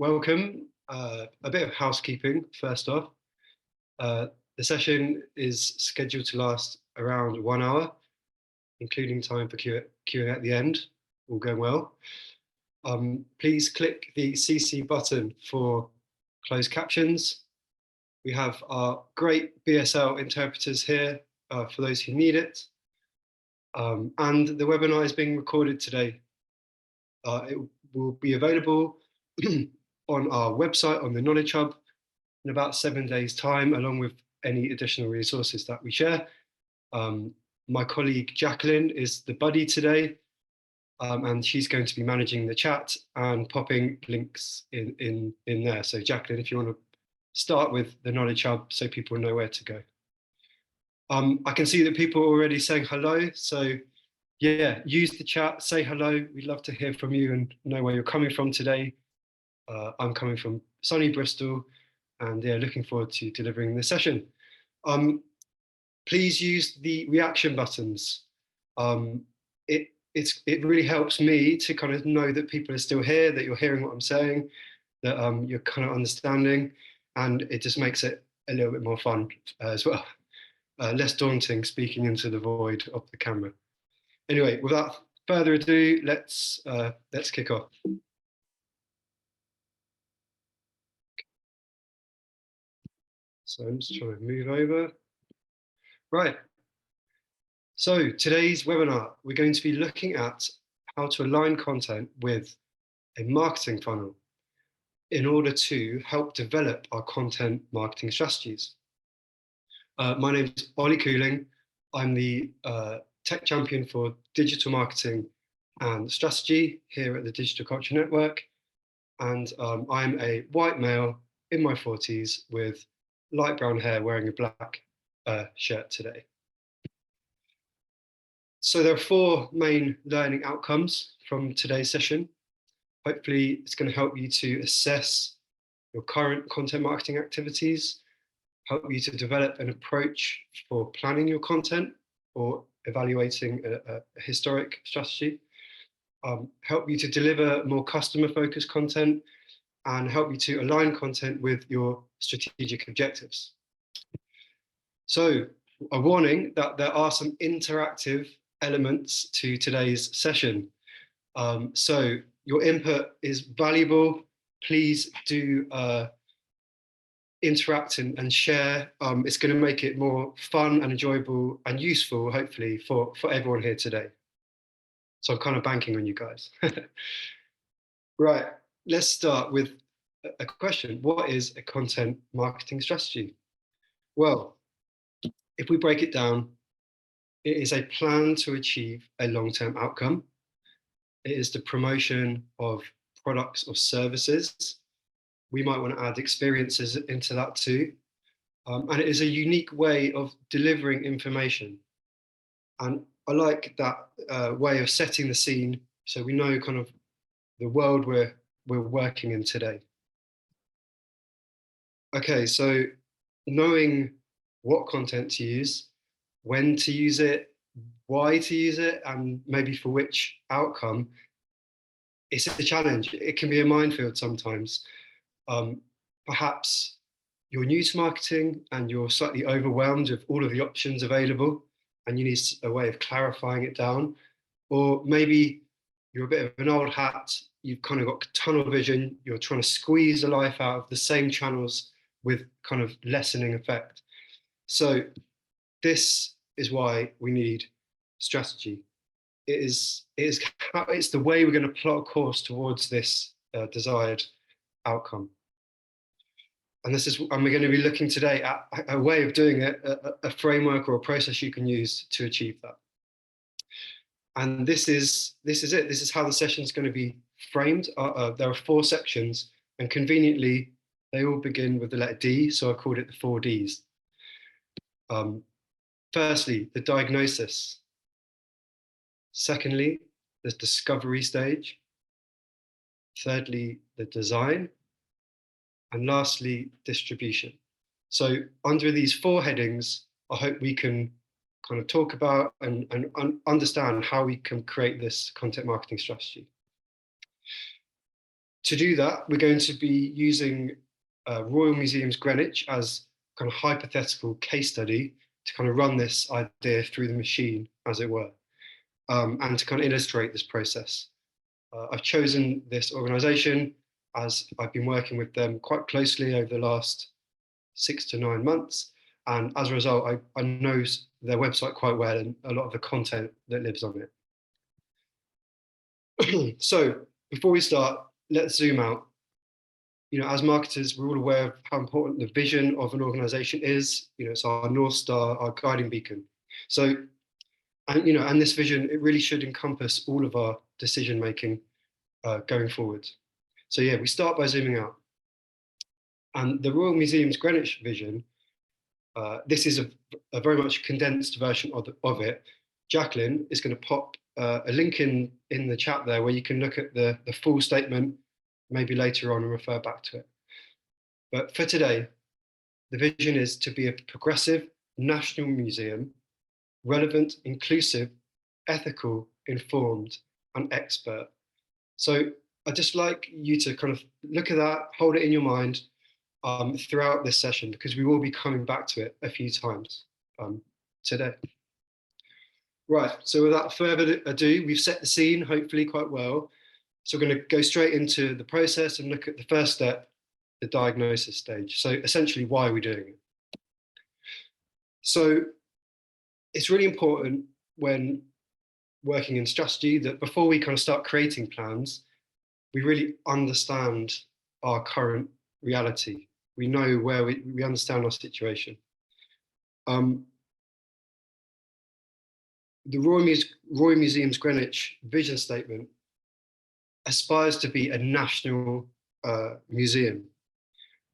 welcome. A bit of housekeeping first off. Uh, the session is scheduled to last around 1 hour, including time for Q&A at the end, all going well. Please click the CC button for closed captions. We have our great BSL interpreters here for those who need it. And the webinar is being recorded today. It will be available on our website on the Knowledge Hub in about 7 days' time, along with any additional resources that we share. My colleague Jacqueline is the buddy today, and she's going to be managing the chat and popping links in there. So Jacqueline, if you want to start with the Knowledge Hub so people know where to go. I can see that people are already saying hello, so yeah, use the chat, say hello. We'd love to hear from you and know where you're coming from today. I'm coming from sunny Bristol, and yeah, looking forward to delivering this session. Please use the reaction buttons. It really helps me to kind of know that people are still here, that you're hearing what I'm saying, that you're kind of understanding, and it just makes it a little bit more fun as well. Less daunting speaking into the void of the camera. Anyway, without further ado, let's kick off. So I'm just trying to move over. Right. So today's webinar, we're going to be looking at how to align content with a marketing funnel in order to help develop our content marketing strategies. My name is Ollie Couling. I'm the tech champion for digital marketing and strategy here at the Digital Culture Network. And I'm a white male in my 40s with light brown hair wearing a black shirt today. So there are 4 main learning outcomes from today's session. Hopefully it's going to help you to assess your current content marketing activities, help you to develop an approach for planning your content or evaluating a historic strategy, help you to deliver more customer-focused content, and help you to align content with your strategic objectives. So a warning that there are some interactive elements to today's session. So your input is valuable. Please do interact and share. It's going to make it more fun and enjoyable and useful, hopefully, for everyone here today. So I'm kind of banking on you guys. Right, let's start with a question. What is a content marketing strategy? Well, if we break it down, it is a plan to achieve a long-term outcome. It is the promotion of products or services. We might want to add experiences into that too. And it is a unique way of delivering information. And I like that way of setting the scene so we know kind of the world we're working in today. Okay, so knowing what content to use, when to use it, why to use it, and maybe for which outcome, it's a challenge. It can be a minefield sometimes. Perhaps you're new to marketing and you're slightly overwhelmed with all of the options available and you need a way of clarifying it down. Or maybe you're a bit of an old hat, you've kind of got tunnel vision, you're trying to squeeze the life out of the same channels with kind of lessening effect. So this is why we need strategy. It's the way we're going to plot a course towards this desired outcome. And we're going to be looking today at a way of doing it, a framework or a process you can use to achieve that. And this is it. This is how the session is going to be framed. There are 4 sections, and conveniently, they all begin with the letter D, so I called it the 4 Ds. Firstly, the diagnosis. Secondly, the discovery stage. Thirdly, the design. And lastly, distribution. So under these 4 headings, I hope we can kind of talk about and understand how we can create this content marketing strategy. To do that, we're going to be using Royal Museums Greenwich as kind of hypothetical case study to kind of run this idea through the machine, as it were, and to kind of illustrate this process. I've chosen this organisation as I've been working with them quite closely over the last 6 to 9 months. And as a result, I know their website quite well and a lot of the content that lives on it. So before we start, let's zoom out. As marketers, we're all aware of how important the vision of an organization is. It's our North Star, our guiding beacon. So, and this vision, it really should encompass all of our decision making going forward. So yeah, we start by zooming out. And the Royal Museums Greenwich vision, this is a very much condensed version of it. Jacqueline is going to pop a link in the chat there where you can look at the full statement, maybe later on, and refer back to it. But for today, the vision is to be a progressive national museum, relevant, inclusive, ethical, informed, and expert. So I'd just like you to kind of look at that, hold it in your mind throughout this session, because we will be coming back to it a few times today. Right, so without further ado, we've set the scene, hopefully quite well. So we're going to go straight into the process and look at the first step, the diagnosis stage. So essentially, why are we doing it? So it's really important when working in strategy that before we kind of start creating plans, we really understand our current reality. We know where we understand our situation. The Royal Museums Greenwich vision statement aspires to be a national museum.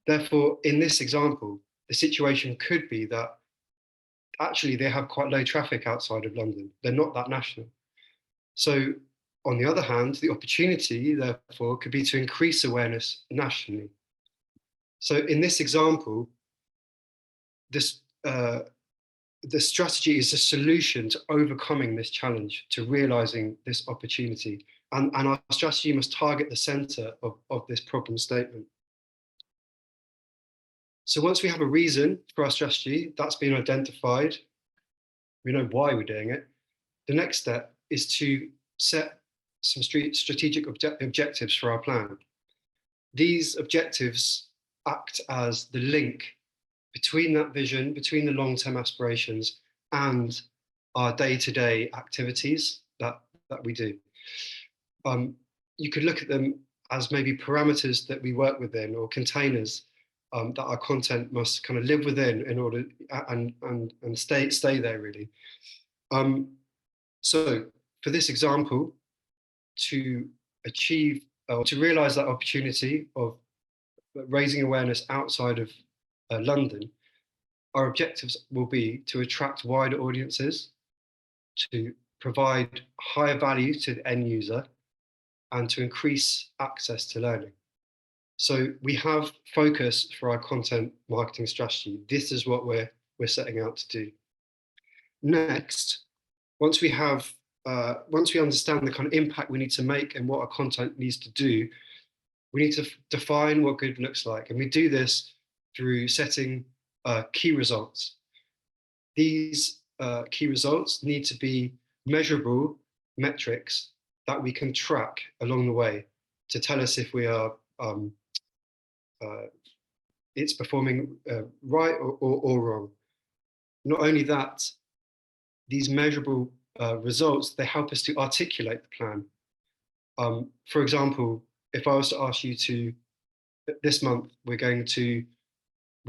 Therefore, in this example, the situation could be that actually they have quite low traffic outside of London. They're not that national. So on the other hand, the opportunity, therefore, could be to increase awareness nationally. So in this example, the strategy is a solution to overcoming this challenge, to realizing this opportunity. And our strategy must target the center of this problem statement. So once we have a reason for our strategy, that's been identified, we know why we're doing it, the next step is to set some strategic objectives for our plan. These objectives act as the link between that vision, between the long-term aspirations and our day-to-day activities that we do. You could look at them as maybe parameters that we work within, or containers that our content must kind of live within in order and stay there, really. So for this example, to achieve or to realize that opportunity of raising awareness outside of London, our objectives will be to attract wider audiences, to provide higher value to the end user, and to increase access to learning. So we have focus for our content marketing strategy. This is what we're setting out to do. Next, once we understand the kind of impact we need to make and what our content needs to do, we need to define what good looks like. And we do this through setting key results. These key results need to be measurable metrics that we can track along the way to tell us if we are it's performing right or wrong. Not only that, these measurable results, they help us to articulate the plan. For example, if I was to ask you to, this month, we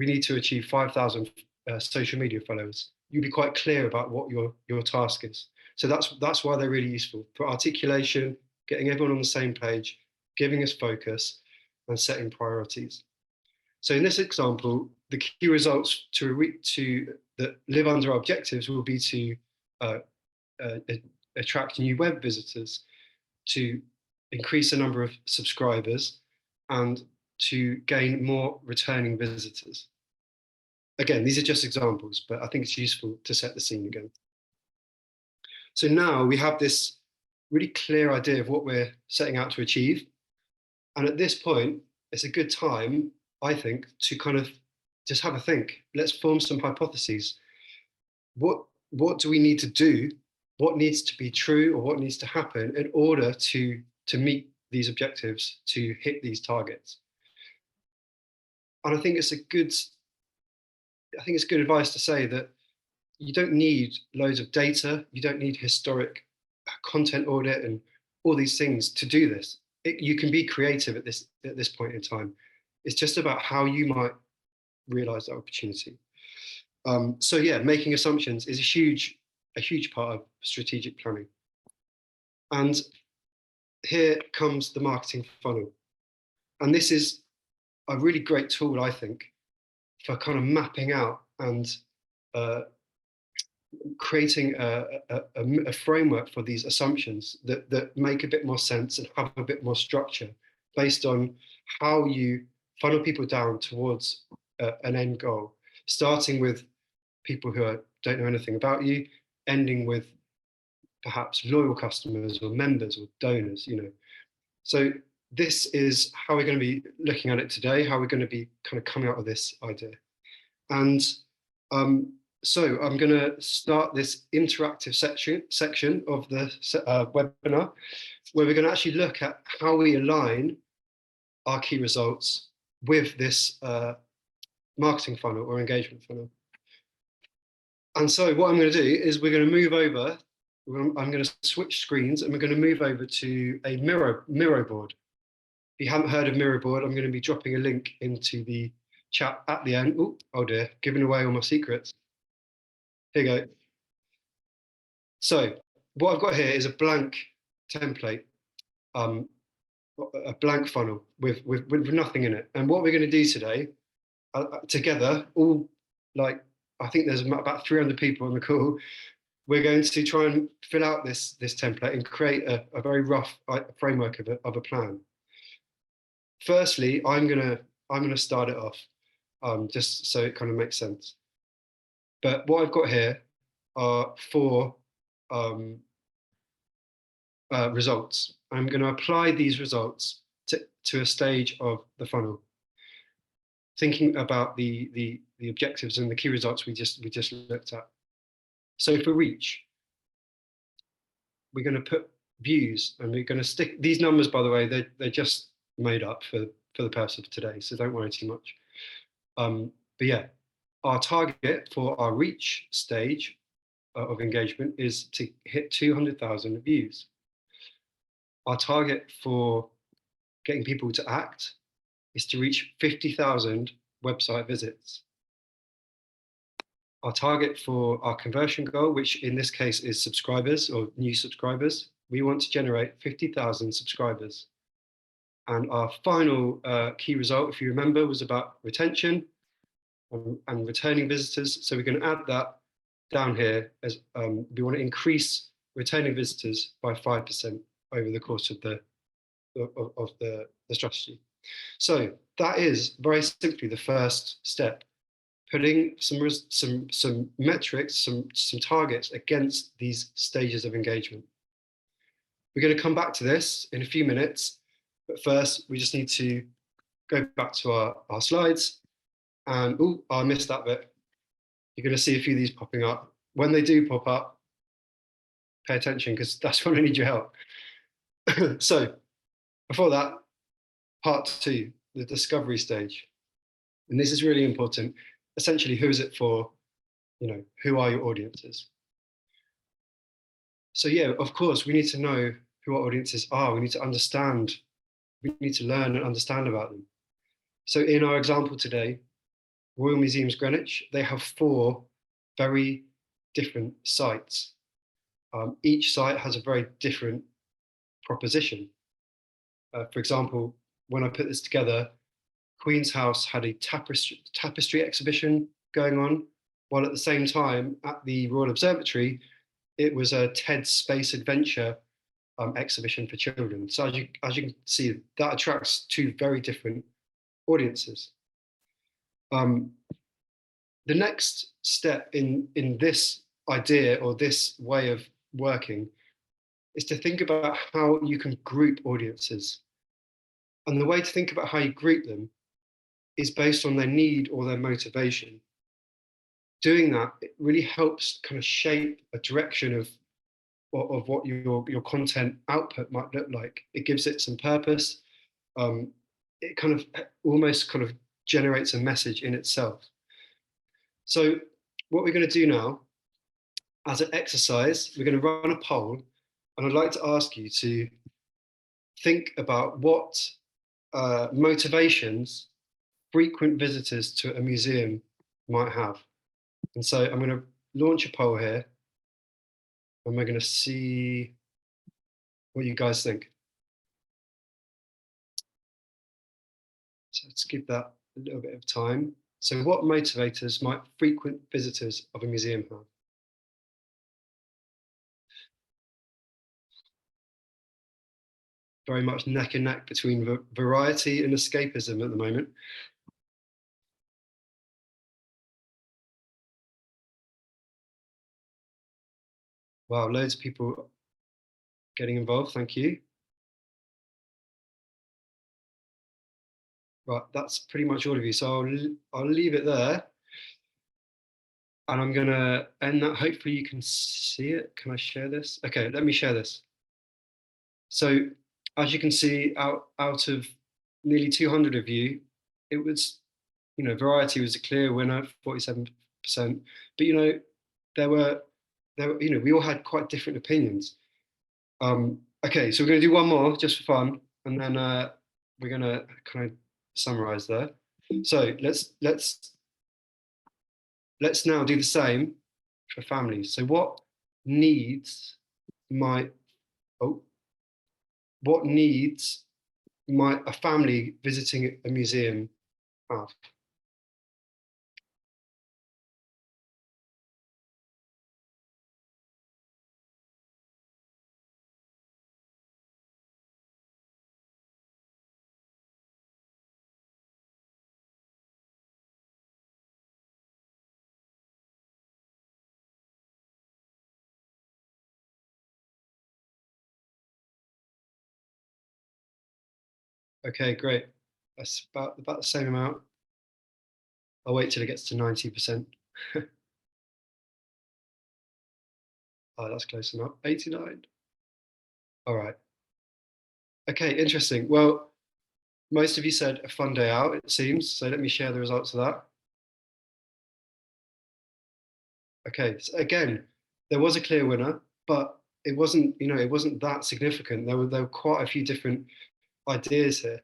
need to achieve 5,000 social media followers, you'd be quite clear about what your task is. So that's why they're really useful for articulation, getting everyone on the same page, giving us focus, and setting priorities. So in this example, the key results that live under our objectives will be to attract new web visitors, to increase the number of subscribers, and to gain more returning visitors. Again, these are just examples, but I think it's useful to set the scene again. So now we have this really clear idea of what we're setting out to achieve. And at this point, it's a good time, I think, to kind of just have a think. Let's form some hypotheses. What do we need to do? What needs to be true, or what needs to happen in order to meet these objectives, to hit these targets? And I think it's good advice to say that you don't need loads of data, you don't need historic content audit and all these things to do this. You can be creative at this point in time. It's just about how you might realize that opportunity. So yeah, making assumptions is a huge part of strategic planning. And here comes the marketing funnel. And this is a really great tool, I think, for kind of mapping out and creating a framework for these assumptions that make a bit more sense and have a bit more structure based on how you funnel people down towards an end goal, starting with people who don't know anything about you, ending with perhaps loyal customers or members or donors, you know. So this is how we're going to be looking at it today, how we're going to be kind of coming out of this idea. And so I'm going to start this interactive section of the webinar, where we're going to actually look at how we align our key results with this marketing funnel or engagement funnel. And so what I'm going to do is we're going to move over, I'm going to switch screens and we're going to move over to a Miro board. If you haven't heard of Miro board, I'm going to be dropping a link into the chat at the end. Oh dear, giving away all my secrets. Here you go. So what I've got here is a blank template, a blank funnel with nothing in it. And what we're going to do today, together, all like, I think there's about 300 people on the call, we're going to try and fill out this template and create a very rough framework of a plan. Firstly, I'm gonna start it off, just so it kind of makes sense. But what I've got here are 4 results. I'm going to apply these results to a stage of the funnel, thinking about the objectives and the key results we just looked at. So for reach, we're going to put views, and we're going to stick these numbers. By the way, they're just made up for the purpose of today, so don't worry too much. But yeah, our target for our reach stage of engagement is to hit 200,000 views. Our target for getting people to act is to reach 50,000 website visits. Our target for our conversion goal, which in this case is subscribers or new subscribers, we want to generate 50,000 subscribers. And our final key result, if you remember, was about retention and returning visitors. So we're going to add that down here as we want to increase returning visitors by 5% over the course of the strategy. So that is very simply the first step, putting some metrics, some targets against these stages of engagement. We're going to come back to this in a few minutes, but first we just need to go back to our slides. And I missed that bit. You're going to see a few of these popping up. When they do pop up, pay attention, because that's when I need your help. So before that, part 2, the discovery stage. And this is really important. Essentially, who is it for? You know, who are your audiences? So yeah, of course, we need to know who our audiences are. We need to understand, we need to learn and understand about them. So in our example today, Royal Museums Greenwich, they have 4 very different sites. Each site has a very different proposition. For example, when I put this together, Queen's House had a tapestry exhibition going on, while at the same time at the Royal Observatory, it was a Ted's Space Adventure exhibition for children. So as you can see, that attracts 2 very different audiences. The next step in this idea or this way of working is to think about how you can group audiences. And the way to think about how you group them is based on their need or their motivation. Doing that, it really helps kind of shape a direction of what your content output might look like. It gives it some purpose. It kind of almost kind of generates a message in itself. So what we're going to do now, as an exercise, we're going to run a poll, and I'd like to ask you to think about what motivations frequent visitors to a museum might have. And so I'm going to launch a poll here, and we're going to see what you guys think. So let's give that a little bit of time. So what motivators might frequent visitors of a museum have? Very much neck and neck between variety and escapism at the moment. Wow, loads of people getting involved, thank you. Right, that's pretty much all of you. So I'll leave it there. And I'm gonna end that. Hopefully you can see it. Can I share this? Okay, let me share this. So as you can see, out of nearly 200 of you, it was, variety was a clear winner, 47%. But there were, we all had quite different opinions. Okay, so we're going to do one more just for fun, and then we're going to kind of summarize there. So let's now do the same for families. So needs might oh what needs might a family visiting a museum have? Okay, great. That's about the same amount. I'll wait till it gets to 90%. Oh, that's close enough. 89. All right. Okay, interesting. Well, most of you said a fun day out, it seems. So let me share the results of that. Okay, so again, there was a clear winner, but it wasn't that significant. There were quite a few different ideas here.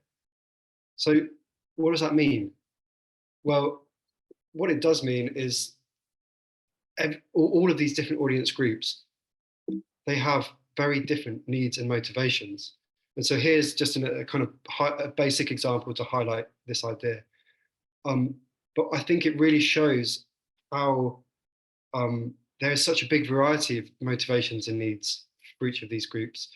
So what does that mean? Well, what it does mean is all of these different audience groups, they have very different needs and motivations. And so here's just a kind of a basic example to highlight this idea. But I think it really shows how there is such a big variety of motivations and needs for each of these groups.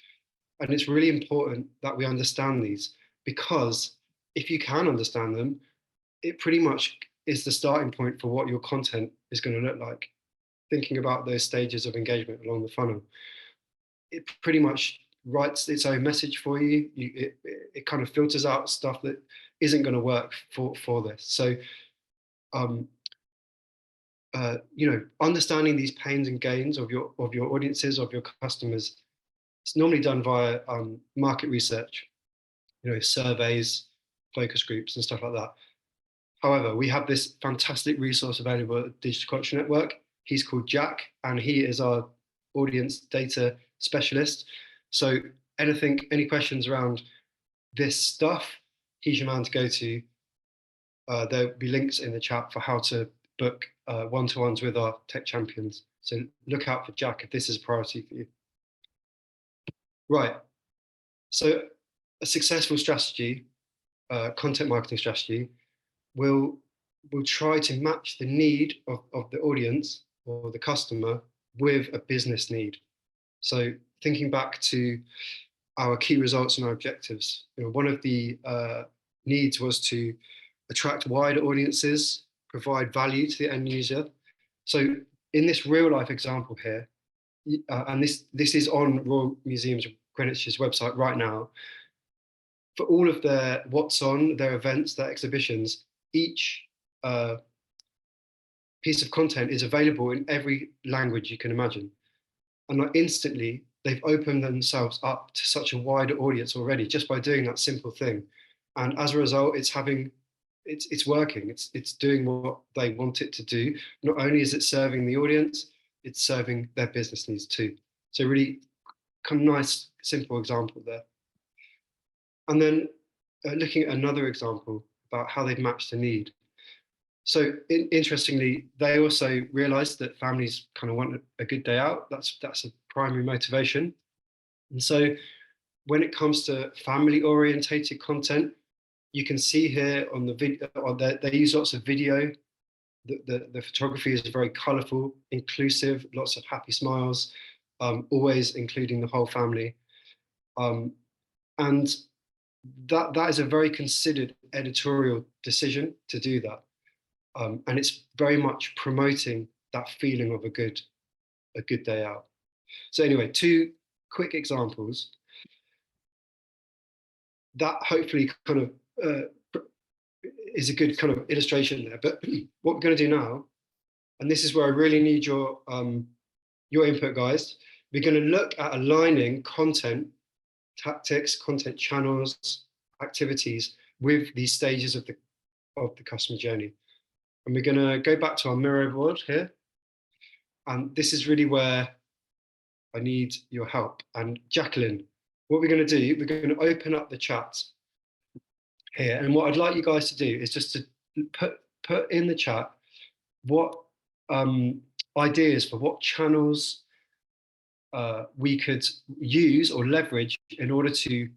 And it's really important that we understand these, because if you can understand them, it pretty much is the starting point for what your content is going to look like. Thinking about those stages of engagement along the funnel, it pretty much writes its own message for you. It kind of filters out stuff that isn't going to work for this. So understanding these pains and gains of your audiences, of your customers, it's normally done via market research, surveys, focus groups, and stuff like that. However, we have this fantastic resource available at Digital Culture Network. He's called Jack, and he is our audience data specialist. So any questions around this stuff, he's your man to go to. There'll be links in the chat for how to book one-to-ones with our tech champions. So look out for Jack if this is a priority for you. Right. So a successful strategy, content marketing strategy, will try to match the need of the audience or the customer with a business need. So thinking back to our key results and our objectives, one of the needs was to attract wider audiences, provide value to the end user. So in this real life example here, and this is on Royal Museums of Greenwich's website right now, for all of their what's on, their events, their exhibitions, each piece of content is available in every language you can imagine. And like instantly, they've opened themselves up to such a wider audience already just by doing that simple thing. And as a result, it's working. It's doing what they want it to do. Not only is it serving the audience, it's serving their business needs too. So really, kind of nice, simple example there. And then looking at another example about how they've matched a need. So interestingly, they also realised that families kind of want a good day out. That's a primary motivation. And so when it comes to family orientated content, you can see here on the video, they use lots of video. The photography is very colourful, inclusive, lots of happy smiles, always including the whole family. And that is a very considered editorial decision to do that. And it's very much promoting that feeling of a good day out. So anyway, 2 quick examples that hopefully kind of is a good kind of illustration there. But what we're going to do now, and this is where I really need your input, guys. We're going to look at aligning content, tactics, content channels, activities with these stages of the customer journey. And we're going to go back to our Miro board here. And this is really where I need your help. And Jacqueline, what we're going to do, we're going to open up the chat here. And what I'd like you guys to do is just to put in the chat what ideas for what channels we could use or leverage in order to,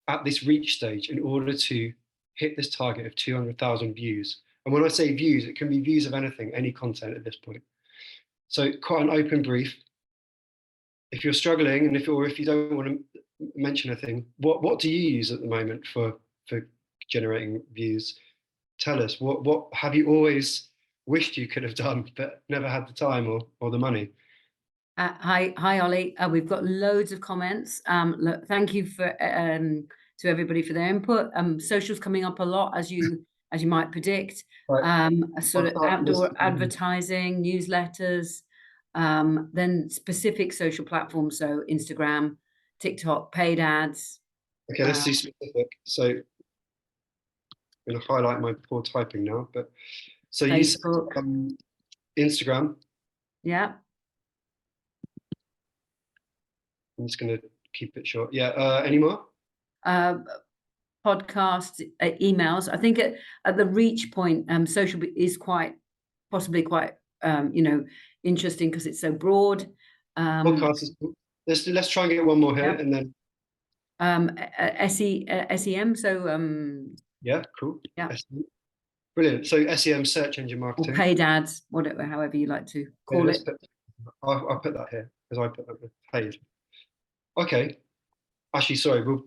at this reach stage, in order to hit this target of 200,000 views. And when I say views, it can be views of anything, any content at this point. So quite an open brief. If you're struggling, and if you don't want to mention a thing, what do you use at the moment for generating views? Tell us, what have you always wished you could have done but never had the time or the money? Hi, Ollie. We've got loads of comments. Look, thank you to everybody for their input. Social's coming up a lot, as you might predict. Right. Sort of outdoor advertising, newsletters, then specific social platforms, so Instagram, TikTok, paid ads. Okay, let's do specific. So I'm going to highlight my poor typing now, but so Facebook. You said Instagram. Yeah. I'm just going to keep it short. Yeah. Any more? Podcasts, emails. I think at the reach point, social is possibly quite interesting because it's so broad. Podcast is cool. Let's try and get one more here, yeah. and then SEM. So yeah, cool. Yeah, brilliant. So SEM, search engine marketing, or paid ads, whatever, however you like to call it. I'll put that here because I put that with paid. Okay. Actually, sorry, we'll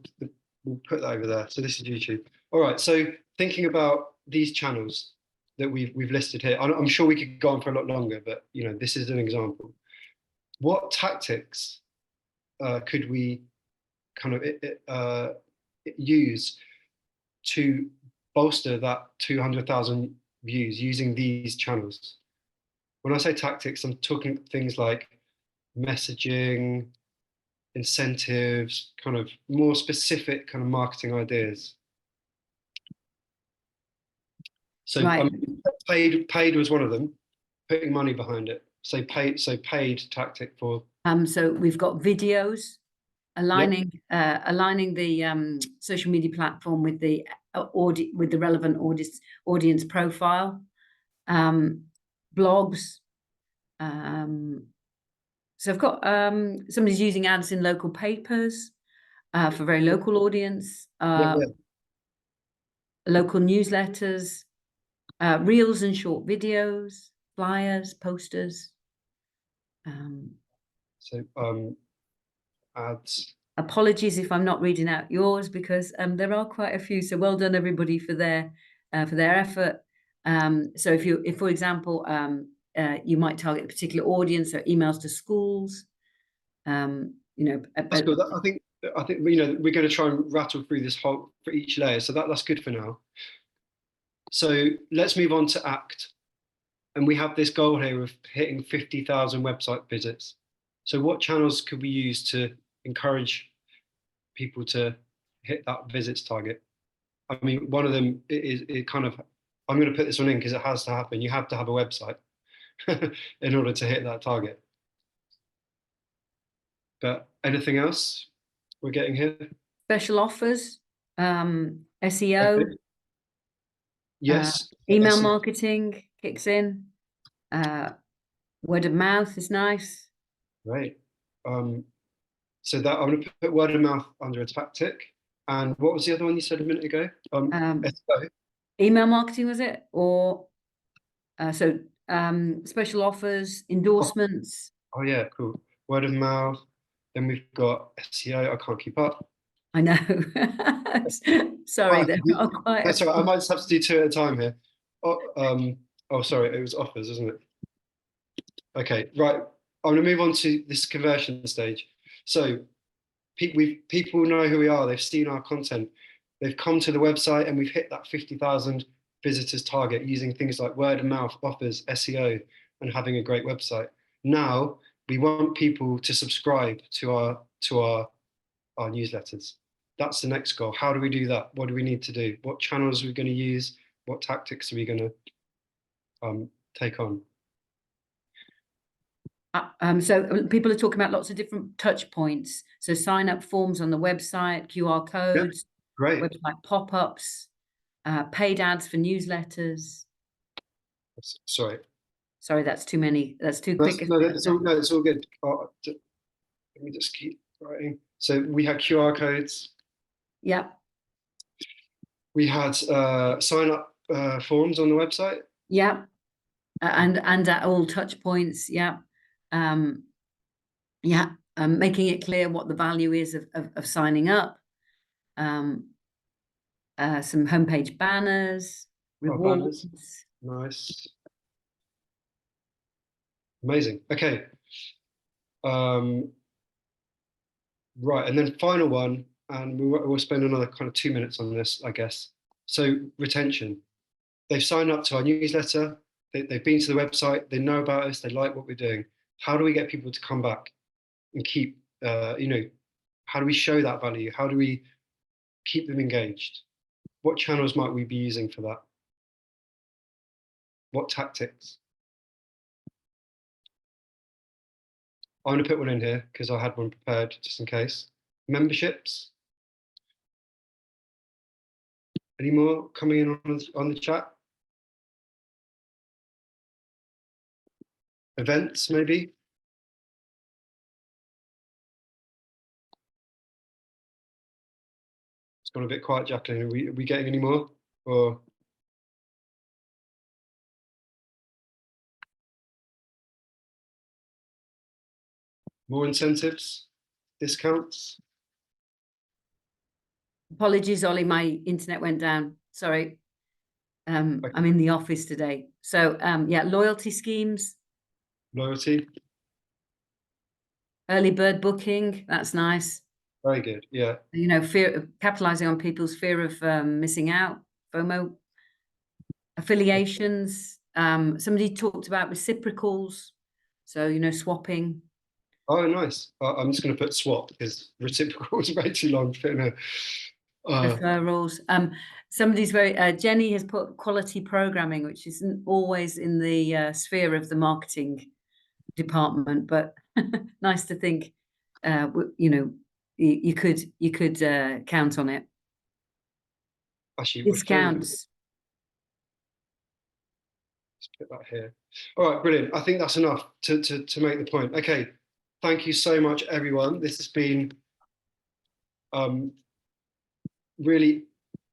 put that over there. So this is YouTube. All right. So thinking about these channels that we've listed here, I'm sure we could go on for a lot longer, but this is an example. What tactics could we kind of use to bolster that 200,000 views using these channels? When I say tactics, I'm talking things like messaging, incentives, kind of more specific kind of marketing ideas. So right. Paid was one of them, putting money behind it. So paid tactic for. So we've got videos, aligning the social media platform with the relevant audience profile, blogs. So I've got somebody's using ads in local papers for very local audience, local newsletters, reels and short videos, flyers, posters. Ads. Apologies if I'm not reading out yours because there are quite a few. So well done everybody for their effort. So if for example you might target a particular audience, or emails to schools. That's good. I think I think, you know, we're going to try and rattle through this whole for each layer. So that's good for now. So let's move on to ACT. And we have this goal here of hitting 50,000 website visits. So what channels could we use to encourage people to hit that visits target? I mean, one of them is kind of, I'm going to put this one in because it has to happen. You have to have a website in order to hit that target. But anything else we're getting here? Special offers, SEO, Okay. Yes. email SEO. marketing kicks in. Word of mouth is nice. Right. So that I'm going to put word of mouth under a tactic. And what was the other one you said a minute ago? SEO. Email marketing, was it? Or special offers, endorsements. Oh yeah, cool. Word of mouth. Then we've got SEO. I can't keep up. I know. Sorry, they're not quite. That's all right. I might just have to do two at a time here. Oh, sorry, it was offers, isn't it? Okay, right. I'm going to move on to this conversion stage. So people know who we are. They've seen our content. They've come to the website and we've hit that 50,000 visitors target using things like word of mouth, offers, SEO, and having a great website. Now we want people to subscribe to our newsletters. That's the next goal. How do we do that? What do we need to do? What channels are we going to use? What tactics are we going to take on? So people are talking about lots of different touch points. So sign up forms on the website, QR codes, great. website pop-ups, paid ads for newsletters. Sorry, that's too many. That's too quick. No, it's all good. Let me just keep writing. So we had QR codes. Yeah. We had sign up forms on the website. Yeah. And at all touch points. Yeah. Making it clear what the value is of signing up. Some homepage banners, rewards. Nice. Amazing. Okay. Right, and then final one, and we'll spend another kind of 2 minutes on this, I guess. So retention. They've signed up to our newsletter. They've been to the website. They know about us. They like what we're doing. How do we get people to come back and keep, how do we show that value? How do we keep them engaged? What channels might we be using for that? What tactics? I'm going to put one in here because I had one prepared just in case. Memberships. Any more coming in on the chat? Events, maybe? It's gone a bit quiet, Jacqueline. Are we getting any more? Or more incentives, discounts? Apologies, Ollie, my internet went down. Sorry. I'm in the office today. So loyalty schemes. Loyalty. Early bird booking, that's nice. Very good, yeah. Capitalizing on people's fear of missing out, FOMO. Affiliations. Somebody talked about reciprocals. So, swapping. Oh, nice. I'm just going to put swap because reciprocal is way too long. Referrals. Jenny has put quality programming, which isn't always in the sphere of the marketing department, but nice to think, you could count on it. Actually, discounts. Let's put that here. All right, brilliant. I think that's enough to make the point. Okay, thank you so much, everyone. This has been really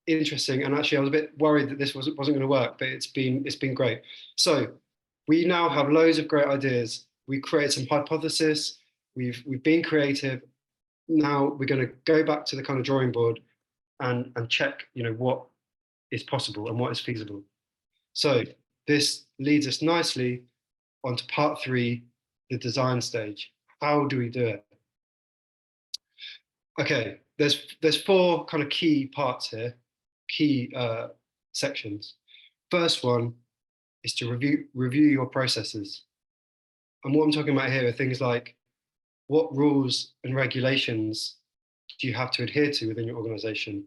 interesting, and actually I was a bit worried that this wasn't going to work, but it's been great. So we now have loads of great ideas. We created some hypothesis. We've been creative. Now we're going to go back to the kind of drawing board and check, what is possible and what is feasible. So this leads us nicely onto part 3, the design stage. How do we do it? Okay, there's four kind of key parts here, key sections. First one is to review your processes. And what I'm talking about here are things like what rules and regulations do you have to adhere to within your organization?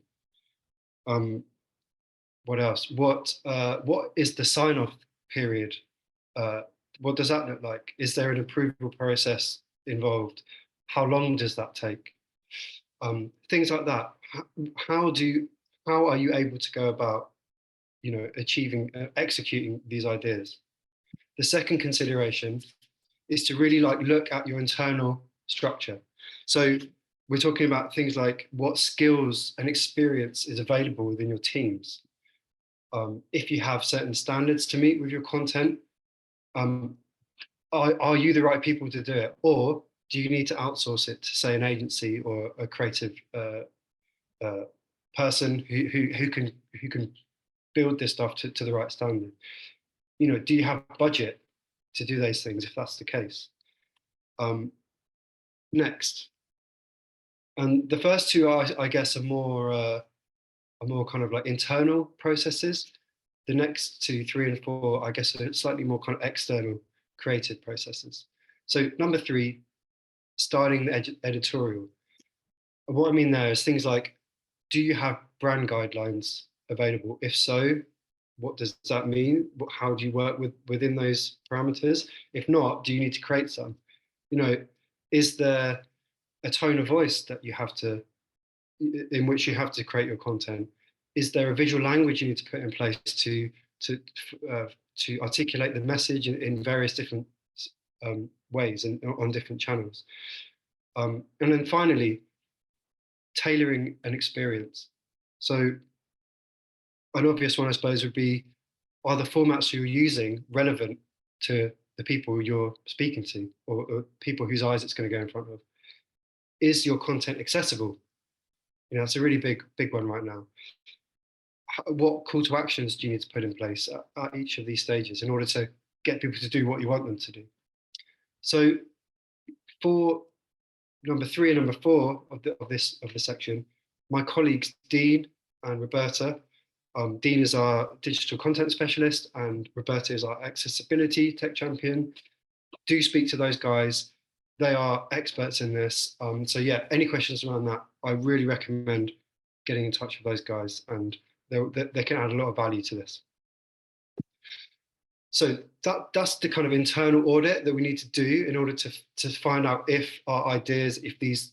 What else? What is the sign-off period? Uh, what does that look like? Is there an approval process involved? How long does that take? Things like that. How do how are you able to go about, achieving, executing these ideas? The second consideration is to really like look at your internal structure. So we're talking about things like what skills and experience is available within your teams. If you have certain standards to meet with your content, um, are you the right people to do it, or do you need to outsource it to, say, an agency or a creative uh, person who can build this stuff to the right standard? Do you have budget to do those things if that's the case? Next, and the first two are, I guess, are more kind of like internal processes. The next two, three, and four, I guess, are slightly more kind of external creative processes. So number three, starting the editorial. And what I mean there is things like, do you have brand guidelines available? If so, what does that mean? How do you work within those parameters? If not, do you need to create some? Is there a tone of voice that you have to, in which you have to create your content? Is there a visual language you need to put in place to to articulate the message in various different ways and on different channels? And then finally, tailoring an experience. So an obvious one, I suppose, would be, are the formats you're using relevant to the people you're speaking to, or people whose eyes it's going to go in front of? Is your content accessible? It's a really big one right now. What call to actions do you need to put in place at each of these stages in order to get people to do what you want them to do? So for number three and number four of the section, my colleagues Dean and Roberta. Dean is our digital content specialist and Roberta is our accessibility tech champion. Do speak to those guys. They are experts in this. So yeah, any questions around that, I really recommend getting in touch with those guys, and they can add a lot of value to this. So that's the kind of internal audit that we need to do in order to find out if our ideas, if these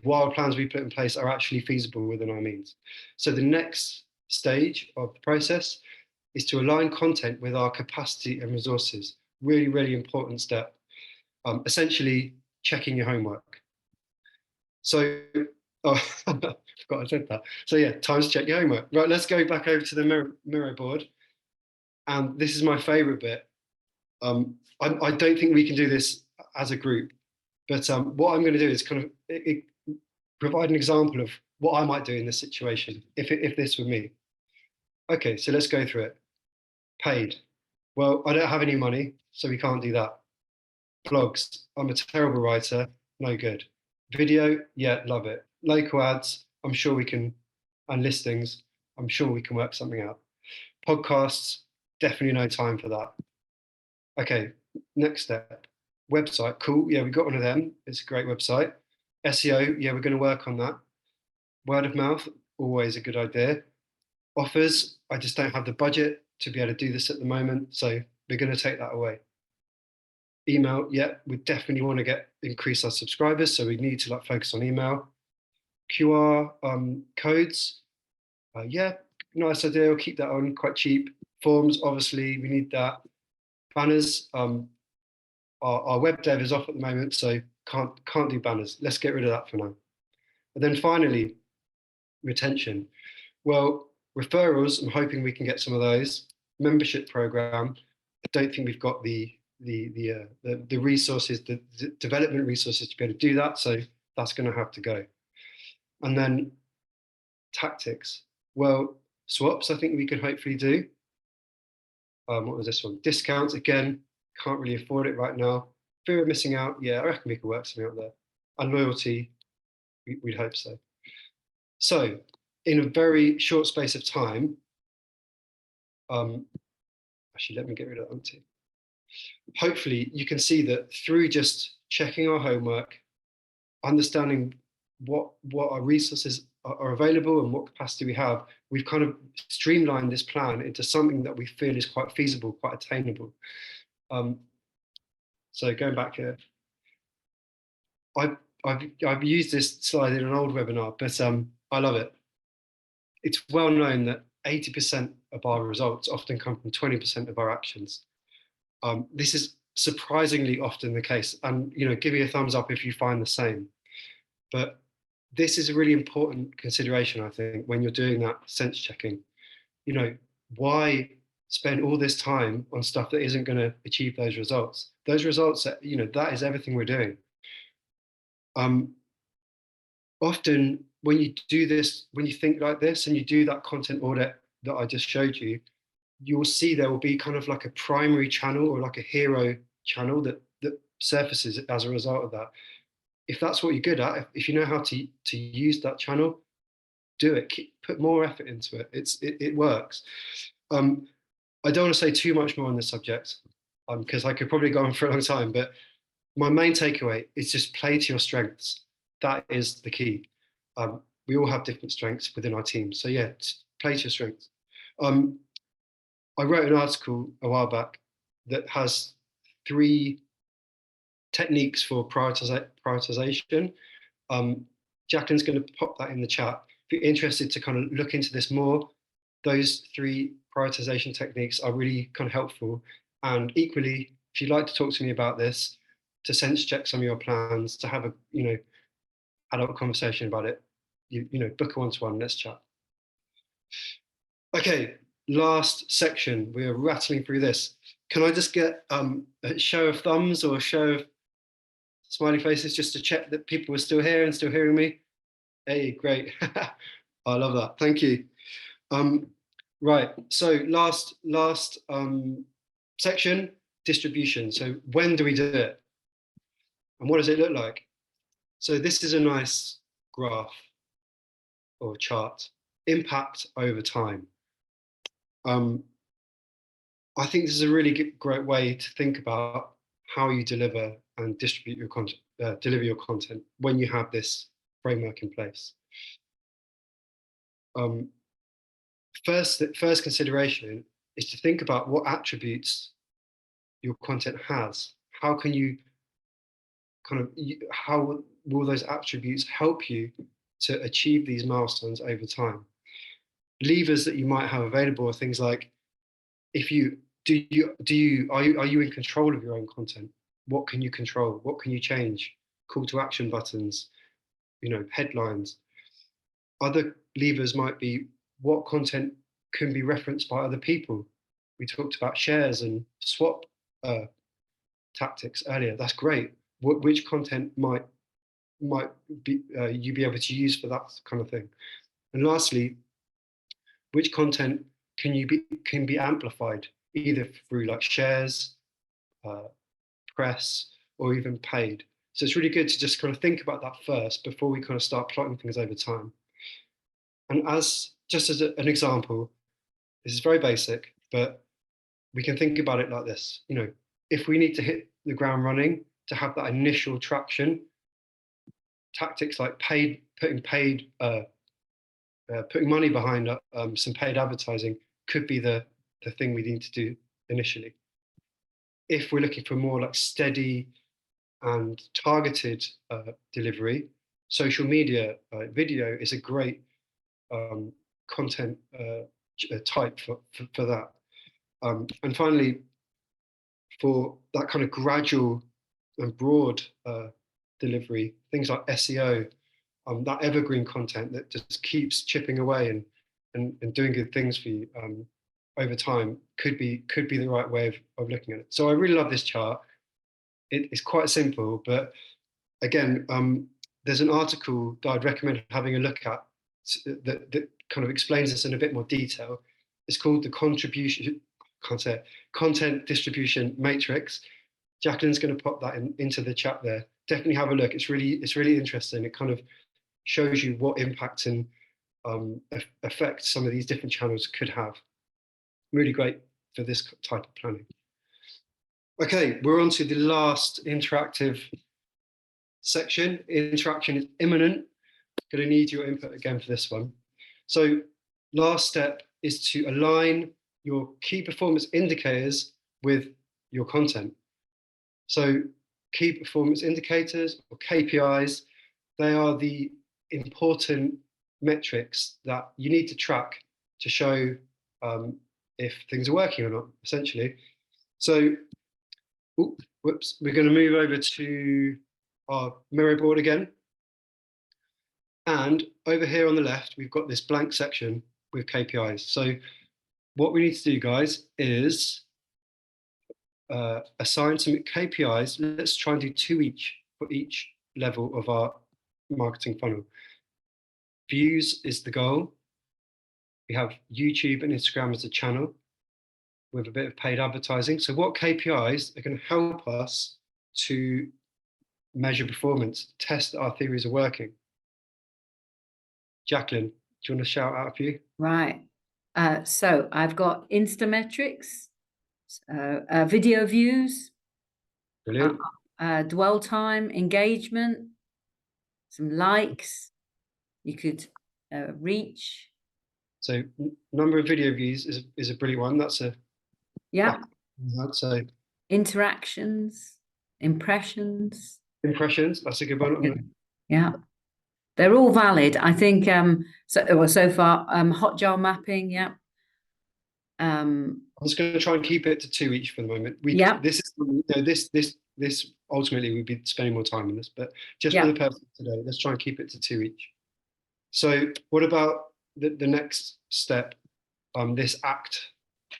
wild plans we put in place are actually feasible within our means. So the next stage of the process is to align content with our capacity and resources. Really, really important step. Essentially, checking your homework. So, oh, I forgot I said that. So yeah, time to check your homework. Right, let's go back over to the Miro board. And this is my favorite bit. I don't think we can do this as a group, but what I'm going to do is kind of provide an example of what I might do in this situation, if this were me. Okay, so let's go through it. Paid. Well, I don't have any money, so we can't do that. Blogs. I'm a terrible writer, no good. Video, yeah, love it. Local ads, I'm sure we can, and listings, I'm sure we can work something out. Podcasts, definitely no time for that. Okay, next step. Website, cool. Yeah, we got one of them. It's a great website. SEO, yeah, we're going to work on that. Word of mouth, always a good idea. Offers, I just don't have the budget to be able to do this at the moment, so we're going to take that away. Email, yeah, we definitely want to increase our subscribers, so we need to focus on email. QR codes, yeah, nice idea. We'll keep that on, quite cheap. Forms, obviously, we need that. Banners, our web dev is off at the moment, so can't do banners. Let's get rid of that for now. And then finally, retention. Well, referrals, I'm hoping we can get some of those. Membership program, I don't think we've got the resources, the development resources to be able to do that, so that's going to have to go. And then tactics. Well, swaps, I think we can hopefully do. What was this one? Discounts, again, can't really afford it right now. Fear of missing out, yeah, I reckon we could work something out there. And loyalty, we'd hope so. So in a very short space of time, actually, let me get rid of that too. Hopefully you can see that through just checking our homework, understanding what our resources are available and what capacity we have, we've kind of streamlined this plan into something that we feel is quite feasible, quite attainable. So going back here, I've used this slide in an old webinar, but I love it. It's well known that 80% of our results often come from 20% of our actions. This is surprisingly often the case, and give me a thumbs up if you find the same. But this is a really important consideration, I think, when you're doing that sense checking. Why spend all this time on stuff that isn't going to achieve those results? Those results, that is everything we're doing. Often when you do this, when you think like this and you do that content audit that I just showed you, you'll see there will be kind of like a primary channel or like a hero channel that surfaces as a result of that. If that's what you're good at, if you know how to use that channel, do it. Put more effort into it. It works. I don't want to say too much more on this subject because I could probably go on for a long time, but my main takeaway is just play to your strengths. That is the key. We all have different strengths within our team. So yeah, play to your strengths. I wrote an article a while back that has 3 techniques for prioritization. Jacqueline's going to pop that in the chat. If you're interested to kind of look into this more, those 3 prioritization techniques are really kind of helpful. And equally, if you'd like to talk to me about this, to sense check some of your plans, to have a adult conversation about it, book a one-to-one, let's chat. Okay, last section. We are rattling through this. Can I just get a show of thumbs or a show of smiley faces just to check that people are still here and still hearing me? Hey, great. I love that. Thank you. Right. So last section, distribution. So when do we do it? And what does it look like? So this is a nice graph or chart. Impact over time. I think this is a really great way to think about how you deliver and distribute your content, deliver your content when you have this framework in place. First consideration is to think about what attributes your content has. How can you how will those attributes help you to achieve these milestones over time? Levers that you might have available are things like, are you in control of your own content? What can you control? What can you change? Call to action buttons, headlines. Other levers might be what content can be referenced by other people. We talked about shares and swap tactics earlier. That's great. Which content might be you be able to use for that kind of thing? And lastly, which content can be amplified either through like shares, press, or even paid? So it's really good to just kind of think about that first before we kind of start plotting things over time. And just as an example, this is very basic, but we can think about it like this. If we need to hit the ground running to have that initial traction, tactics like putting money behind some paid advertising could be the thing we need to do initially. If we're looking for more like steady and targeted delivery, social media video is a great content type for that. And finally, for that kind of gradual and broad delivery, things like SEO, that evergreen content that just keeps chipping away and doing good things for you over time could be the right way of looking at it. So I really love this chart. It's quite simple, but again, there's an article that I'd recommend having a look at that kind of explains this in a bit more detail. It's called the content distribution matrix. Jacqueline's going to pop that into the chat there. Definitely have a look. It's really interesting. It kind of shows you what impact and effect some of these different channels could have. Really great for this type of planning. Okay, we're on to the last interactive section. Interaction is imminent. Going to need your input again for this one. So last step is to align your key performance indicators with your content. So key performance indicators, or KPIs, they are the important metrics that you need to track to show if things are working or not, essentially. So, whoops, we're going to move over to our Miro board again. And over here on the left, we've got this blank section with KPIs. So what we need to do, guys, is assign some KPIs. Let's try and do 2 each for each level of our marketing funnel. Views is the goal. We have YouTube and Instagram as a channel with a bit of paid advertising. So what KPIs are going to help us to measure performance, test that our theories are working? Jacqueline, do you want to shout out a few? Right. So I've got Instametrics, video views, Brilliant. dwell time, engagement, some likes. You could reach. So number of video views is a brilliant one. That's a so interactions, impressions. Impressions, that's a good one. Yeah. They're all valid. I think so far, Hotjar mapping, yeah. I'm just going to try and keep it to 2 each for the moment. This is this ultimately we'd be spending more time on this, but just for the purpose of today, let's try and keep it to 2 each. So what about the next step, this act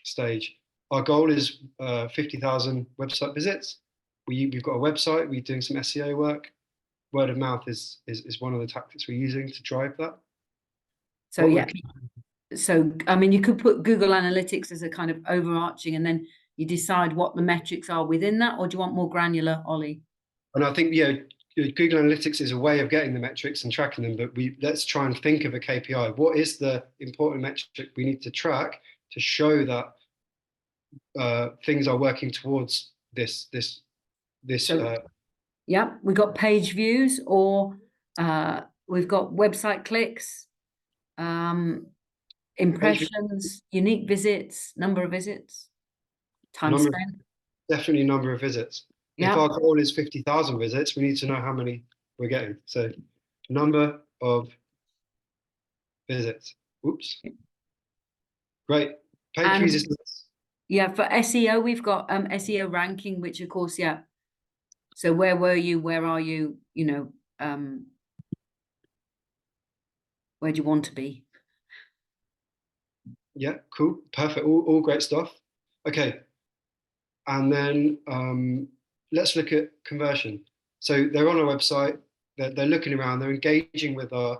stage? Our goal is 50,000 website visits. We've got a website, we're doing some SEO work. Word of mouth is one of the tactics we're using to drive that. So so I mean, you could put Google Analytics as a kind of overarching, and then you decide what the metrics are within that, or do you want more granular, Ollie? And I think Google Analytics is a way of getting the metrics and tracking them, but let's try and think of a KPI. What is the important metric we need to track to show that things are working towards this? Yeah, we've got page views, or we've got website clicks, impressions, unique visits, number of visits, time spent. Definitely number of visits. If our goal is 50,000 visits, we need to know how many we're getting. So number of visits. Oops. Great. Page views is nice. Yeah, for SEO, we've got SEO ranking, which of course, so where were you? Where are you? You know, where do you want to be? Yeah, cool. Perfect. All great stuff. Okay. And then let's look at conversion. So they're on our website, they're looking around, they're engaging with our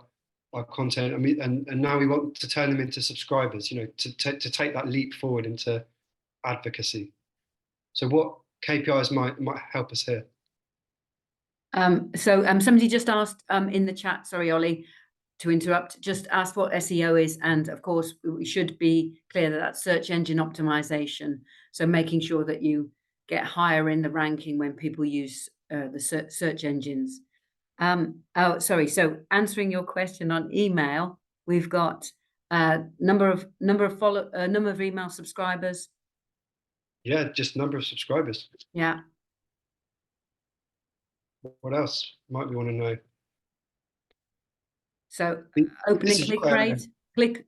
content, and now we want to turn them into subscribers, you know, to take that leap forward into advocacy. So what KPIs might help us here? So somebody just asked in the chat, sorry, Ollie, to interrupt, just asked what SEO is. And of course, we should be clear that that's search engine optimization. So making sure that you get higher in the ranking when people use the search engines. Oh, sorry. So answering your question on email, we've got number of email subscribers. Yeah, just number of subscribers. Yeah. What else might we want to know? So opening click rate,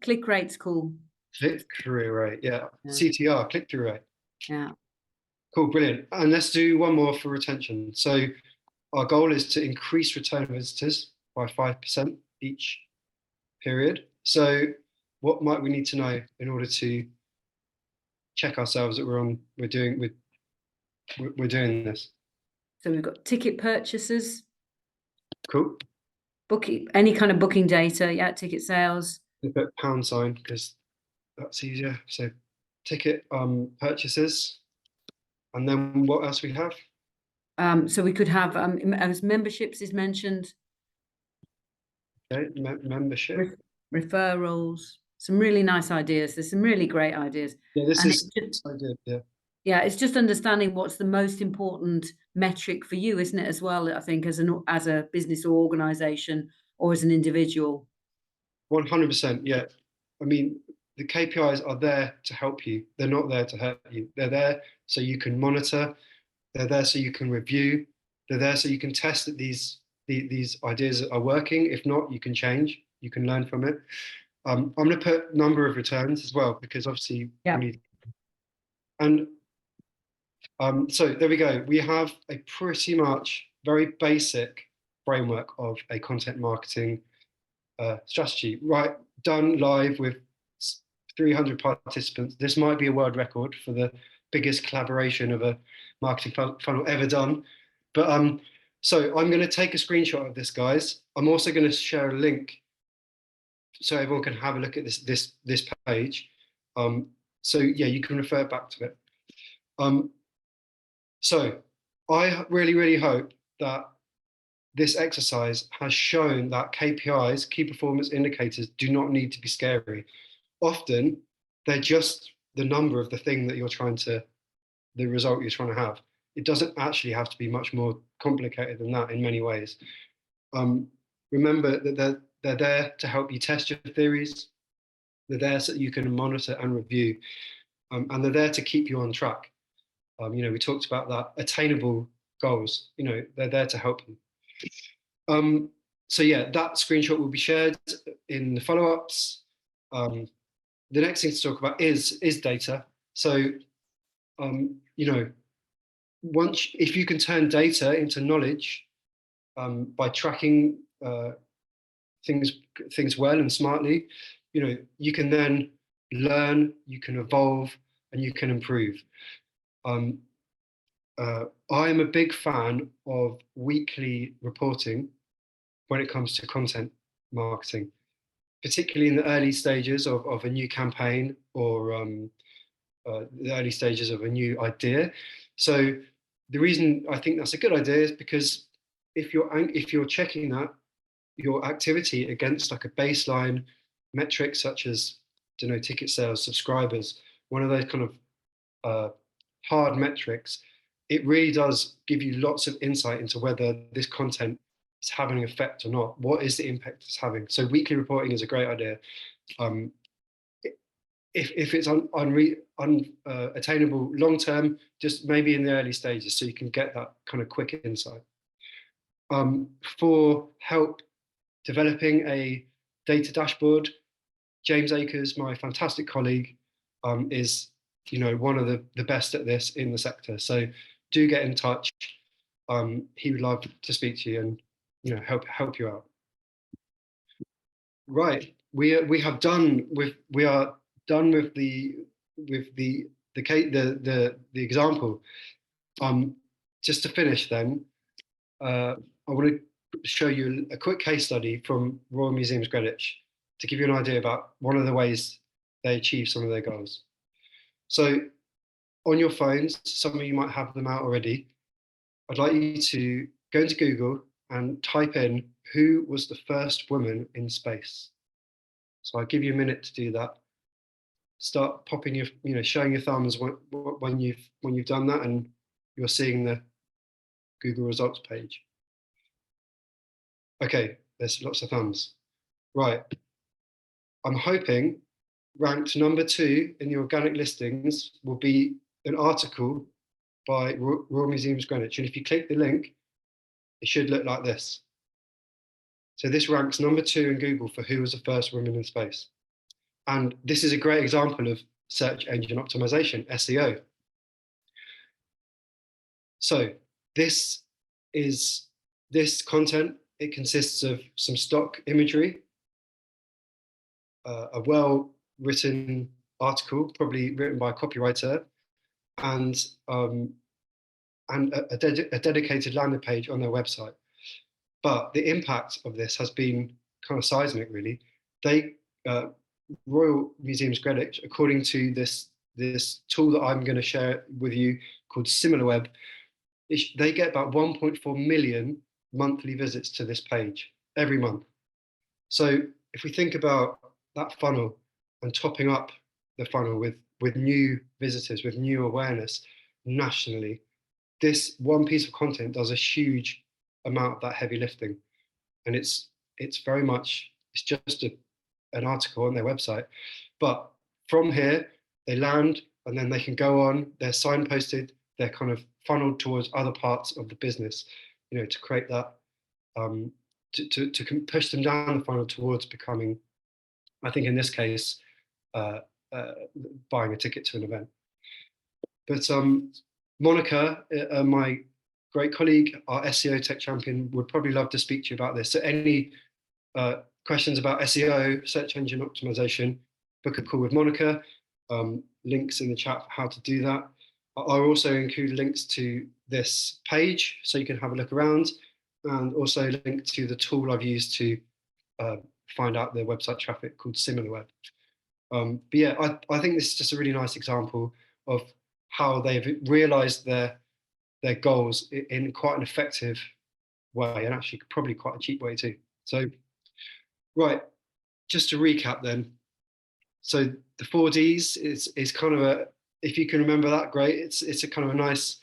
click rate's cool. Click-through rate, yeah. CTR, click-through rate. Yeah. Cool, brilliant. And let's do one more for retention. So our goal is to increase return visitors by 5% each period. So what might we need to know in order to check ourselves that we're doing this? So we've got ticket purchases. Cool. Booking, any kind of booking data, ticket sales. Put pound sign because that's easier. So ticket purchases, and then what else we have? So we could have as memberships is mentioned. Okay, membership. referrals, some really nice ideas. There's some really great ideas. Yeah, this And is so good. Yeah. yeah, it's just understanding what's the most important metric for you, isn't it, as well, I think, as a business or organization or as an individual. 100%. Yeah. I mean, the KPIs are there to help you. They're not there to hurt you. They're there so you can monitor. They're there so you can review. They're there so you can test that these ideas are working. If not, you can change. You can learn from it. I'm going to put number of returns as well because obviously Yeah. we need. And so there we go. We have a pretty much very basic framework of a content marketing strategy, right? Done live with 300 participants. This might be a world record for the biggest collaboration of a marketing funnel ever done. But so I'm going to take a screenshot of this, guys. I'm also going to share a link so everyone can have a look at this page. So yeah, you can refer back to it. So I really hope that this exercise has shown that KPIs, key performance indicators, do not need to be scary. Often, they're just the number of the thing that the result you're trying to have. It doesn't actually have to be much more complicated than that in many ways. Remember that they're there to help you test your theories. They're there so that you can monitor and review, and they're there to keep you on track. We talked about that attainable goals. They're there to help you. So yeah, that screenshot will be shared in the follow-ups. The next thing to talk about is data. So if you can turn data into knowledge by tracking things well and smartly, you can then learn, you can evolve, and you can improve. I am a big fan of weekly reporting when it comes to content marketing, particularly in the early stages of a new campaign or the early stages of a new idea. So the reason I think that's a good idea is because if you're checking that your activity against like a baseline metric such as ticket sales, subscribers, one of those kind of hard metrics, it really does give you lots of insight into whether this content is having an effect or not. What is the impact it's having? So weekly reporting is a great idea. If it's attainable long term, just maybe in the early stages, so you can get that kind of quick insight. For help developing a data dashboard, James Akers, my fantastic colleague, is one of the best at this in the sector. So do get in touch. He would love to speak to you and help you out. Right, we are done with the example. Just to finish, then I want to show you a quick case study from Royal Museums Greenwich to give you an idea about one of the ways they achieve some of their goals. So on your phones, some of you might have them out already. I'd like you to go into Google and type in who was the first woman in space. So I'll give you a minute to do that. Start popping showing your thumbs when you've done that and you're seeing the Google results page. Okay, there's lots of thumbs. Right. I'm hoping ranked number 2 in the organic listings will be an article by Royal Museums Greenwich. And if you click the link, it should look like this. So this ranks number 2 in Google for who was the first woman in space. And this is a great example of search engine optimization, SEO. So this content, it consists of some stock imagery, a well-written article, probably written by a copywriter, and a dedicated landing page on their website. But the impact of this has been kind of seismic, really. Royal Museums Greenwich, according to this tool that I'm going to share with you called SimilarWeb, they get about 1.4 million monthly visits to this page every month. So if we think about that funnel and topping up the funnel with new visitors, with new awareness nationally, this one piece of content does a huge amount of that heavy lifting. And it's very much, it's just an article on their website. But from here, they land and then they can go on, they're signposted, they're kind of funneled towards other parts of the business, to create that, to push them down the funnel towards becoming, I think in this case, uh, uh, buying a ticket to an event. But Monica, my great colleague, our SEO tech champion, would probably love to speak to you about this. So any questions about SEO, search engine optimization, book a call with Monica. Links in the chat for how to do that. I'll also include links to this page so you can have a look around, and also link to the tool I've used to find out the website traffic called SimilarWeb. But yeah, I think this is just a really nice example of how they've realized their goals in quite an effective way, and actually probably quite a cheap way too. So, right, just to recap then. So the 4Ds is kind of a, if you can remember that, great. It's a kind of a nice,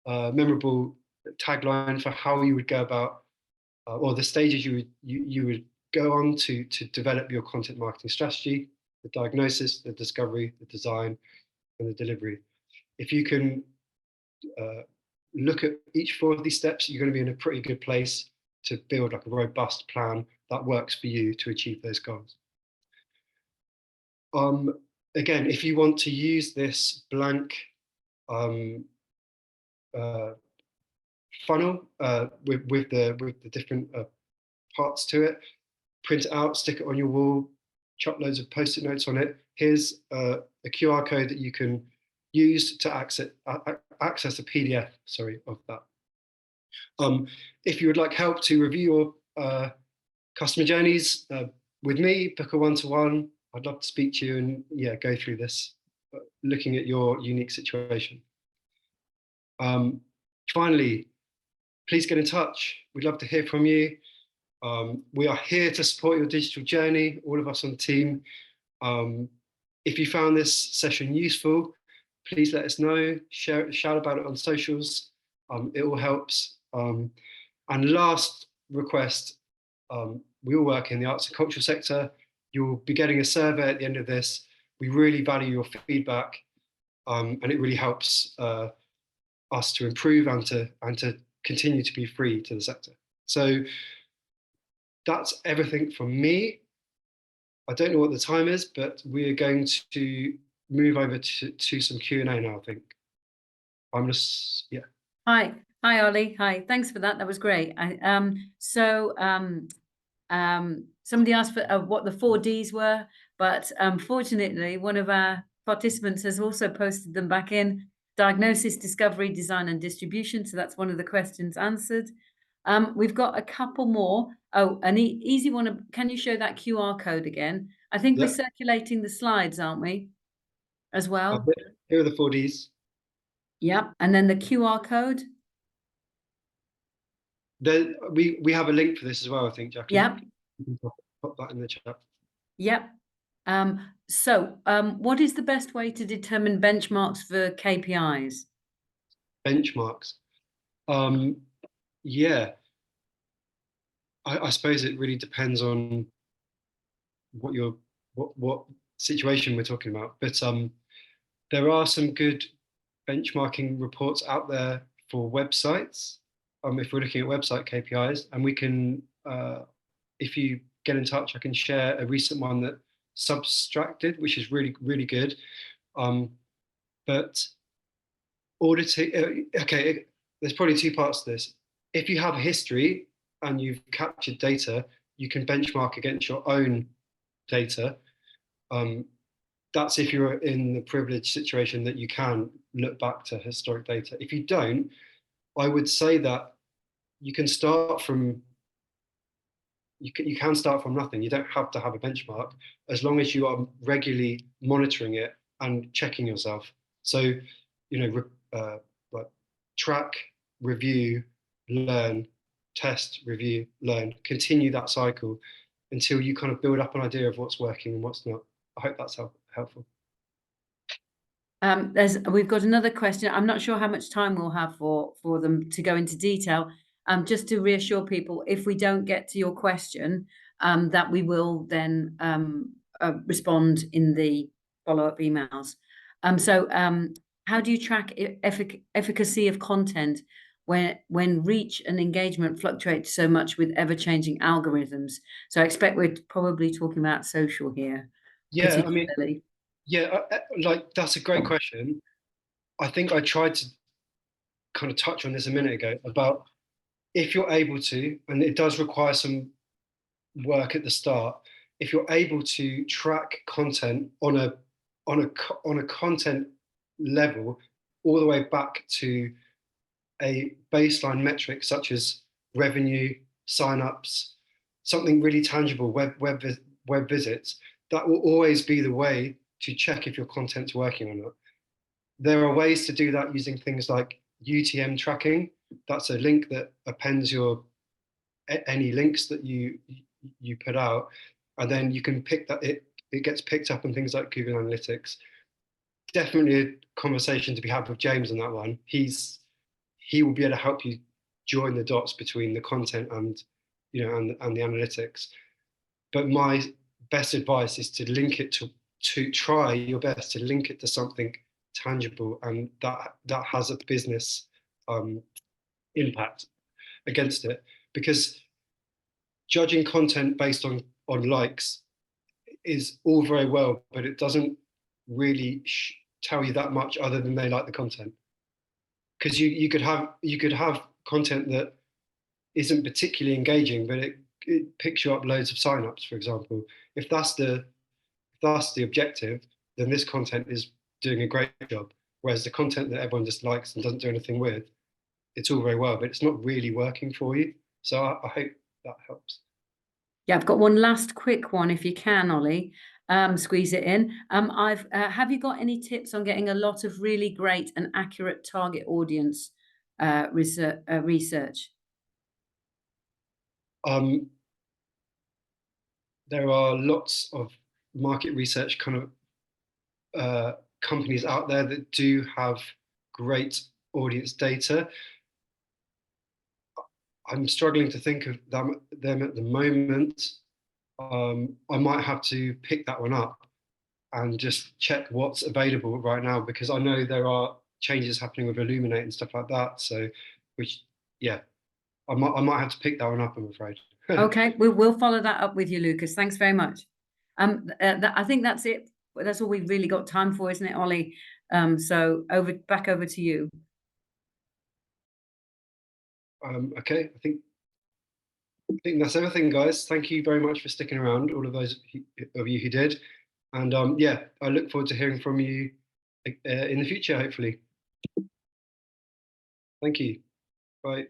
memorable tagline for how you would go about, or the stages you would go on to develop your content marketing strategy: the diagnosis, the discovery, the design, and the delivery. If you can look at each 4 of these steps, you're going to be in a pretty good place to build like a robust plan that works for you to achieve those goals. Again, if you want to use this blank funnel with the different parts to it, print it out, stick it on your wall, chuck loads of post-it notes on it. Here's a QR code that you can use to access a PDF, of that. If you would like help to review your customer journeys with me, book a one-to-one. I'd love to speak to you and go through this, looking at your unique situation. Finally, please get in touch. We'd love to hear from you. We are here to support your digital journey, all of us on the team. If you found this session useful, please let us know, shout about it on socials. It all helps. And last request, we all work in the arts and culture sector. You'll be getting a survey at the end of this. We really value your feedback, and it really helps us to improve and to continue to be free to the sector. So that's everything from me. I don't know what the time is, but we're going to move over to some Q&A now, I think. I'm just, yeah. Hi, Ollie. Hi, thanks for that. That was great. Somebody asked for what the 4Ds were, but fortunately, one of our participants has also posted them back in: diagnosis, discovery, design, and distribution. So that's one of the questions answered. We've got a couple more. Oh, an easy one. Can you show that QR code again? I think we're circulating the slides, aren't we? As well. Here are the 4Ds. Yep, and then the QR code. We have a link for this as well, I think, Jackie. Yep. You can pop that in the chat. Yep. What is the best way to determine benchmarks for KPIs? Benchmarks. Yeah. I suppose it really depends on what situation we're talking about. But there are some good benchmarking reports out there for websites. If we're looking at website KPIs, and we can, if you get in touch, I can share a recent one that Substracted, which is really, really good. But auditing, okay, there's probably 2 parts to this. If you have a history and you've captured data, you can benchmark against your own data. That's if you're in the privileged situation that you can look back to historic data. If you don't, I would say that you can start from nothing. You don't have to have a benchmark, as long as you are regularly monitoring it and checking yourself. So, like track, review, learn, test, review, learn, continue that cycle until you kind of build up an idea of what's working and what's not. I hope that's helpful. We've got another question. I'm not sure how much time we'll have for them to go into detail. Just to reassure people, if we don't get to your question, that we will then respond in the follow-up emails. How do you track efficacy of content when reach and engagement fluctuate so much with ever-changing algorithms? So I expect we're probably talking about social here. Yeah, I mean, particularly. yeah, like that's a great question. I think I tried to kind of touch on this a minute ago about if you're able to, and it does require some work at the start, if you're able to track content on a content level all the way back to a baseline metric such as revenue, signups, something really tangible, web visits, that will always be the way to check if your content's working or not. There are ways to do that using things like UTM tracking. That's a link that appends any links that you put out, and then you can pick that it gets picked up on things like Google Analytics. Definitely a conversation to be had with James on that one. He will be able to help you join the dots between the content and and the analytics. But my best advice is to link it to try your best to link it to something tangible and that has a business impact against it, because judging content based on likes is all very well, but it doesn't really tell you that much other than they like the content. Because you could have content that isn't particularly engaging, but it picks you up loads of signups, for example. If that's the objective, then this content is doing a great job. Whereas the content that everyone just likes and doesn't do anything with, it's all very well, but it's not really working for you. So I hope that helps. Yeah, I've got one last quick one, if you can, Ollie, squeeze it in. Have you got any tips on getting a lot of really great and accurate target audience research? There are lots of market research kind of companies out there that do have great audience data. I'm struggling to think of them at the moment. I might have to pick that one up and just check what's available right now, because I know there are changes happening with Illuminate and stuff like that. So, yeah, I might have to pick that one up, I'm afraid. Okay, we'll follow that up with you, Lucas. Thanks very much. I think that's it. That's all we've really got time for, isn't it, Ollie? So back over to you. Okay, I think that's everything, guys. Thank you very much for sticking around, all of those of you who did. And yeah, I look forward to hearing from you in the future, hopefully. Thank you. Bye.